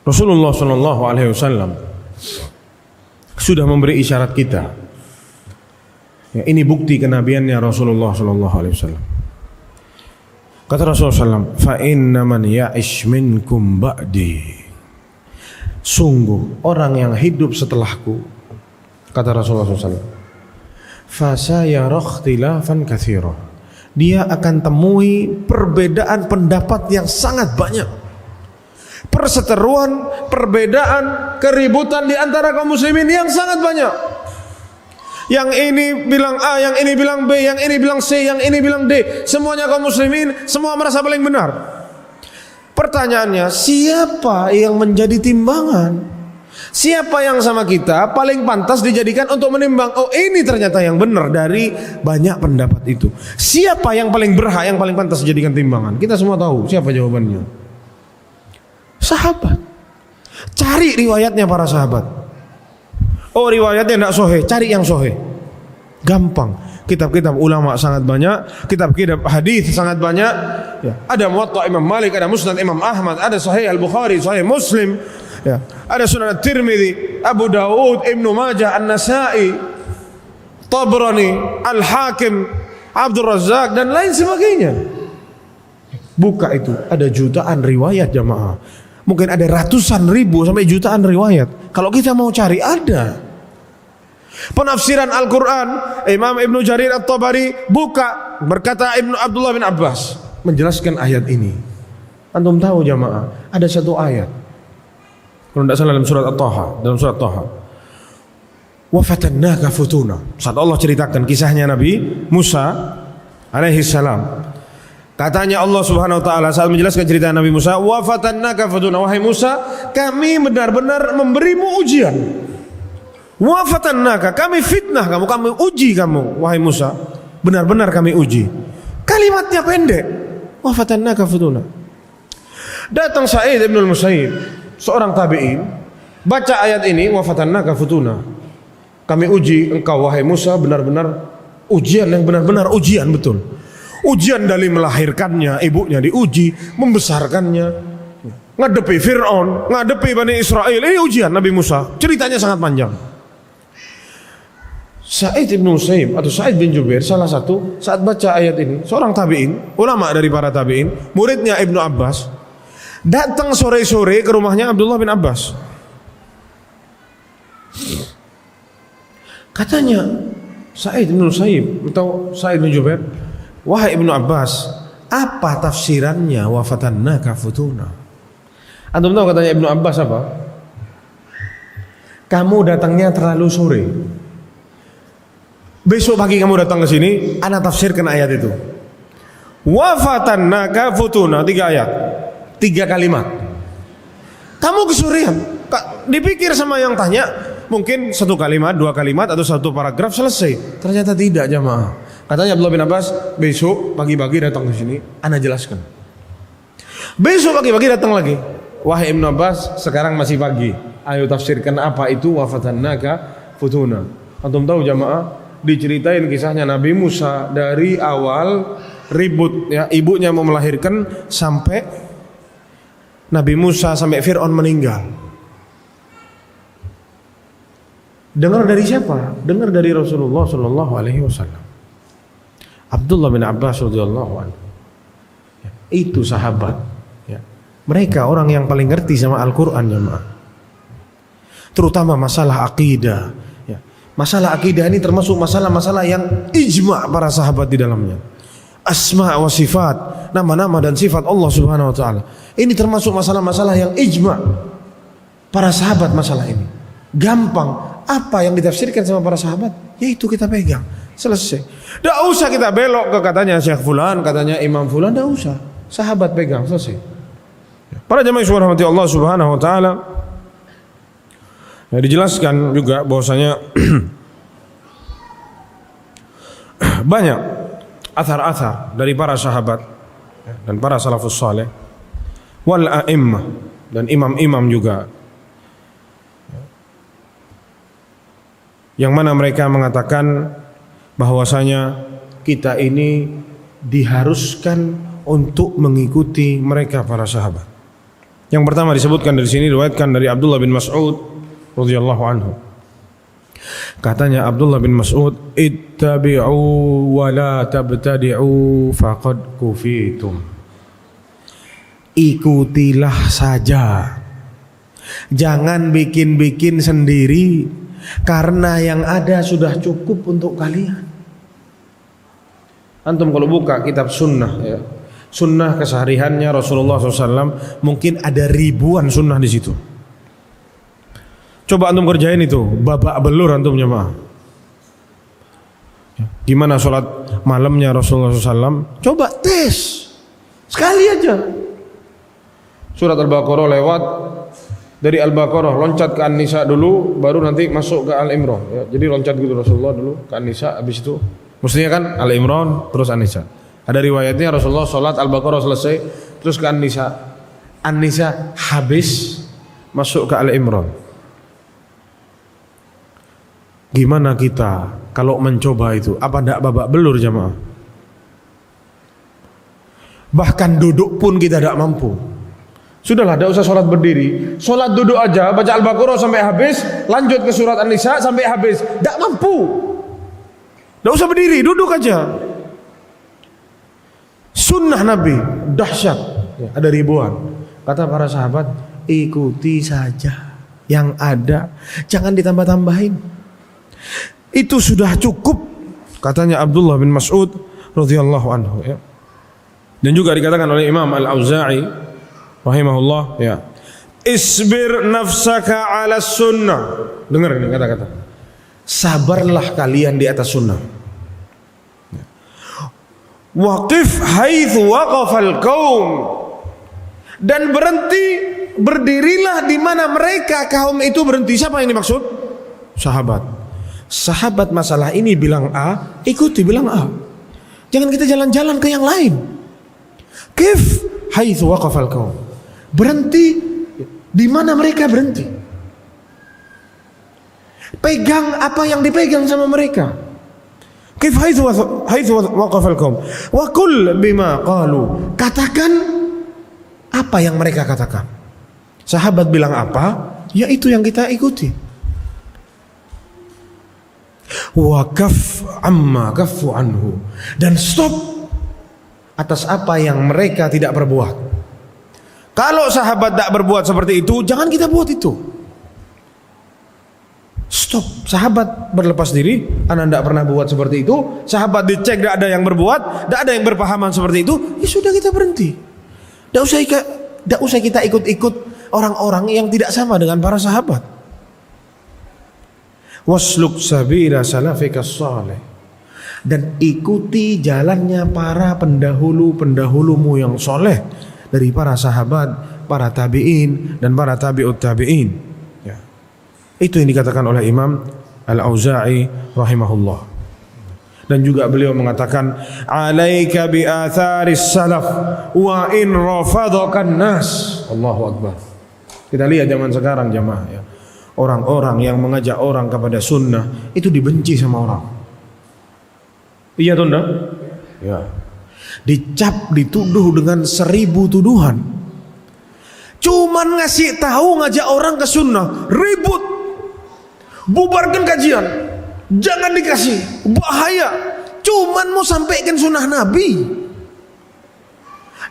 Rasulullah Shallallahu Alaihi Wasallam sudah memberi isyarat kita. Ya, ini bukti kenabiannya Rasulullah Shallallahu Alaihi Wasallam. Kata Rasulullah SAW, fa inna man ya'ish minkum ba'di, sungguh orang yang hidup setelahku, kata Rasulullah SAW, fa sayara ikhtilafan katsira, dia akan temui perbedaan pendapat yang sangat banyak, perseteruan, perbedaan, keributan di antara kaum muslimin yang sangat banyak. Yang ini bilang A, yang ini bilang B, yang ini bilang C, yang ini bilang D. Semuanya kaum muslimin, semua merasa paling benar. Pertanyaannya, siapa yang menjadi timbangan? Siapa yang sama kita paling pantas dijadikan untuk menimbang? Oh, ini ternyata yang benar dari banyak pendapat itu. Siapa yang paling berhak, yang paling pantas dijadikan timbangan? Kita semua tahu siapa jawabannya. Sahabat. Cari riwayatnya para sahabat. Oh, riwayatnya tidak sahih, cari yang sahih. Gampang. Kitab-kitab ulama sangat banyak, kitab-kitab hadis sangat banyak. Ya. Ada Muwatta Imam Malik, ada Musnad Imam Ahmad, ada Sahih Al-Bukhari, Sahih Muslim. Ya. Ada Sunan At-Tirmidzi, Abu Dawud, Ibnu Majah, An-Nasa'i, Tabrani, Al-Hakim, Abdul Razzaq dan lain sebagainya. Buka itu, ada jutaan riwayat jamaah. Mungkin ada ratusan ribu sampai jutaan riwayat. Kalau kita mau cari ada. Penafsiran Al-Quran, Imam Ibnu Jarir At-Tabari buka, berkata Ibnu Abdullah bin Abbas menjelaskan ayat ini. Antum tahu jamaah, ada satu ayat, kalau tidak salah dalam surat At-Taha, wa fatannaka futuna. Saat Allah ceritakan kisahnya Nabi Musa alaihi salam, katanya Allah Subhanahu wa taala saat menjelaskan cerita Nabi Musa, wa fatannaka futuna, wahai Musa, kami benar-benar memberimu ujian. Wa fatannaka, kami fitnah kamu, kami uji kamu wahai Musa, benar-benar kami uji. Kalimatnya pendek, wa fatannaka futuna. Datang Sa'id bin Musayyib, seorang tabi'in, baca ayat ini, wa fatannaka futuna, kami uji engkau wahai Musa, benar-benar ujian yang benar-benar ujian betul. Ujian dari melahirkannya, ibunya diuji, membesarkannya, ngadepi Fir'aun, ngadepi Bani Israel. Ini ujian Nabi Musa. Ceritanya sangat panjang. Sa'id bin Musayyib atau Sa'id bin Jubair salah satu saat baca ayat ini, seorang tabi'in, ulama dari para tabi'in, muridnya Ibnu Abbas, datang sore-sore ke rumahnya Abdullah bin Abbas. Katanya Sa'id bin Musayyib atau Sa'id bin Jubair, wahai Ibnu Abbas, apa tafsirannya wa fatannaka futuna? Antum tahu katanya Ibnu Abbas apa? Kamu datangnya terlalu sore. Besok pagi kamu datang ke sini, ana tafsirkan ayat itu. Wa fatannaka futuna, 3 ayat, 3 kalimat. Kamu kesorean. Dipikir sama yang tanya, mungkin 1 kalimat, 2 kalimat atau 1 paragraf selesai. Ternyata tidak jamaah. Katanya Abdullah bin Abbas, besok pagi-pagi datang ke sini, ana jelaskan. Besok pagi-pagi datang lagi. Wahai Ibnu Abbas, sekarang masih pagi. Ayo tafsirkan apa itu wa fatannaka futuna. Antum tahu jamaah, diceritain kisahnya Nabi Musa dari awal ribut ya, ibunya mau melahirkan sampai Nabi Musa sampai Fir'aun meninggal. Dengar dari siapa? Dengar dari Rasulullah Shallallahu Alaihi Wasallam. Abdullah bin Abbas radhiyallahu anhu. Ya, itu sahabat. Ya. Mereka orang yang paling ngerti sama Al-Quran jemaah. Terutama masalah akidah. Ya. Masalah akidah ini termasuk masalah-masalah yang ijma' para sahabat di dalamnya. Asma wa sifat, nama-nama dan sifat Allah Subhanahu wa taala. Ini termasuk masalah-masalah yang ijma' para sahabat masalah ini. Gampang, apa yang ditafsirkan sama para sahabat, yaitu kita pegang. Selesai. Tidak usah kita belok ke katanya Syekh Fulan, katanya Imam Fulan, tidak usah. Sahabat pegang, selesai. Para jemaah yang dirahmati Allah Subhanahu wa taala, ya, dijelaskan juga bahwasanya banyak athar-athar dari para sahabat dan para salafus saleh wal a'immah dan imam-imam juga, yang mana mereka mengatakan bahwasanya kita ini diharuskan untuk mengikuti mereka para sahabat. Yang pertama disebutkan dari sini, riwayatkan dari Abdullah bin Mas'ud radhiyallahu anhu. Katanya Abdullah bin Mas'ud, ittabi'u wa la tabtadi'u faqad kufitum. Ikutilah saja, jangan bikin-bikin sendiri, karena yang ada sudah cukup untuk kalian. Antum kalau buka kitab sunnah ya, sunnah kesehariannya Rasulullah SAW, mungkin ada ribuan sunnah di situ. Coba antum kerjain itu, babak belur antum jemaah. Gimana sholat malamnya Rasulullah SAW? Coba tes sekali aja. Surat Al-Baqarah lewat, dari Al-Baqarah loncat ke An-Nisa dulu, baru nanti masuk ke Al-Imran ya. Jadi loncat gitu Rasulullah dulu ke An-Nisa, habis itu mestinya kan Al-Imran terus An-Nisa. Ada riwayatnya Rasulullah sholat Al-Baqarah selesai terus ke An-Nisa, An-Nisa habis masuk ke Al-Imran. Gimana kita kalau mencoba itu? Apa tidak babak belur jamaah? Bahkan duduk pun kita tidak mampu. Sudahlah, tidak usah sholat berdiri, sholat duduk aja, baca Al-Baqarah sampai habis, lanjut ke surat An-Nisa sampai habis. Tidak mampu. Tidak usah berdiri, duduk aja. Sunnah Nabi dahsyat ya, ada ribuan. Kata para sahabat, ikuti saja yang ada, jangan ditambah-tambahin. Itu sudah cukup, katanya Abdullah bin Mas'ud radhiyallahu anhu ya. Dan juga dikatakan oleh Imam Al-Auza'i rahimahullah ya, isbir nafsaka ala sunnah. Dengar ini kata-kata, sabarlah kalian di atas sunnah. Waqif haitsu waqafal qaum, dan berhenti, berdirilah di mana mereka kaum itu berhenti. Siapa yang dimaksud? Sahabat. Sahabat masalah ini bilang A, ikuti bilang A. Jangan kita jalan-jalan ke yang lain. Qif haitsu waqafal qaum, berhenti di mana mereka berhenti. Pegang apa yang dipegang sama mereka. Qif haitsu waqafal qaum wa qul bima qalu, katakan apa yang mereka katakan. Sahabat bilang apa, ya itu yang kita ikuti. Wa kaf amma kafu anhu, dan stop atas apa yang mereka tidak berbuat. Kalau sahabat tidak berbuat seperti itu, jangan kita buat itu. Stop. Sahabat berlepas diri, anda tidak pernah buat seperti itu. Sahabat dicek tidak ada yang berbuat, tidak ada yang berpahaman seperti itu, ya sudah kita berhenti. Tidak usah kita ikut-ikut orang-orang yang tidak sama dengan para sahabat. Wasluk sabila salafika salih, dan ikuti jalannya para pendahulu-pendahulumu yang soleh dari para sahabat, para tabi'in dan para tabi'ut tabi'in ya. Itu yang dikatakan oleh Imam Al-Auza'i rahimahullah. Dan juga beliau mengatakan, alaika bi atharis salaf wa in rafadakan nas. Allahu akbar. Kita lihat zaman sekarang jamaah ya, orang-orang yang mengajak orang kepada sunnah itu dibenci sama orang. Iya atau enggak? Ya. Dicap, dituduh dengan 1000 tuduhan. Cuman ngasih tahu, ngajak orang ke sunnah, ribut, bubarkan kajian, jangan dikasih, bahaya. Cuman mau sampaikan sunnah Nabi.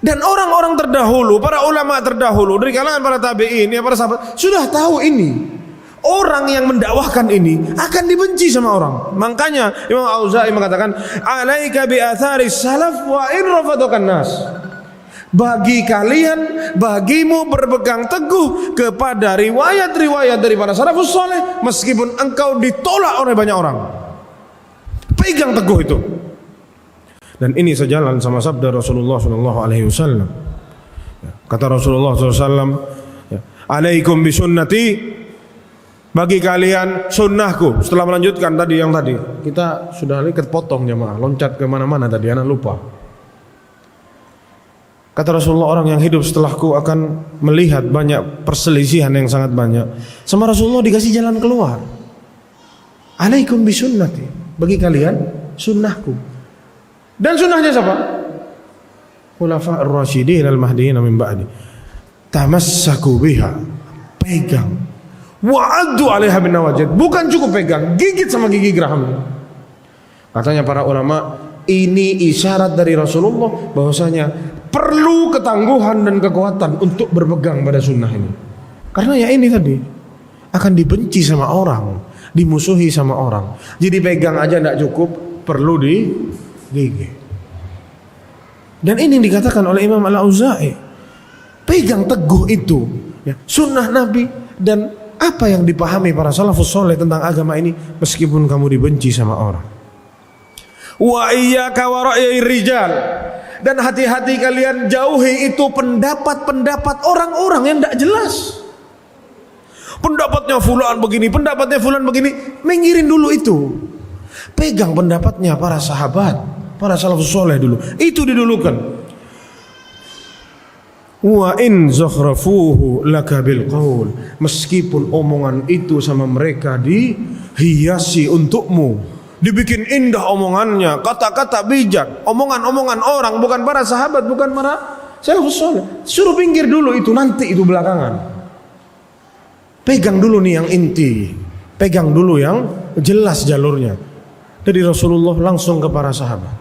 Dan orang-orang terdahulu, para ulama terdahulu dari kalangan para tabi'in, ya para sahabat, sudah tahu ini. Orang yang mendakwahkan ini akan dibenci sama orang. Makanya Imam Auza'i mengatakan, alaika bi atharis salaf wa in rafadakan nas. Bagi kalian, bagimu berpegang teguh kepada riwayat-riwayat dari para salafus saleh meskipun engkau ditolak oleh banyak orang. Pegang teguh itu. Dan ini sejalan sama sabda Rasulullah SAW. Kata Rasulullah SAW, alaikum bi sunnati, bagi kalian sunnahku. Setelah melanjutkan tadi yang tadi, kita sudah ikat potong jemaah, loncat ke mana-mana tadi, anak lupa. Kata Rasulullah, orang yang hidup setelahku akan melihat banyak perselisihan yang sangat banyak. Sama Rasulullah dikasih jalan keluar. Alaikum bi sunnati, bagi kalian sunnahku. Dan sunnahnya siapa? Khulafa'ur rasyidin al-mahdiyyin min ba'di. tamassaku biha, pegang. Wa'addu 'alaiha bin nawajid, bukan cukup pegang, gigit sama gigi geraham. Katanya para ulama, ini isyarat dari Rasulullah bahwasanya perlu ketangguhan dan kekuatan untuk berpegang pada sunnah ini. Karena ya ini tadi akan dibenci sama orang, dimusuhi sama orang. Jadi pegang aja tidak cukup, perlu digigit. Dan ini dikatakan oleh Imam Al-Auza'i, pegang teguh itu ya, sunnah Nabi dan apa yang dipahami para salafus soleh tentang agama ini, meskipun kamu dibenci sama orang. Wa iyyaka wa ra'yir rijal, dan hati-hati kalian jauhi itu pendapat-pendapat orang-orang yang tidak jelas. Pendapatnya fulan begini, pendapatnya fulan begini, menggiring dulu itu. Pegang pendapatnya para sahabat, para salafus soleh dulu. Itu didulukan. Wa in zakhrafuhu laka bil qaul, meskipun omongan itu sama mereka dihiasi untukmu, dibikin indah omongannya, kata-kata bijak, omongan-omongan orang, bukan para sahabat, bukan para salafus saleh. Suruh pinggir dulu itu, nanti itu belakangan. Pegang dulu nih yang inti, pegang dulu yang jelas jalurnya. Dari Rasulullah langsung ke para sahabat.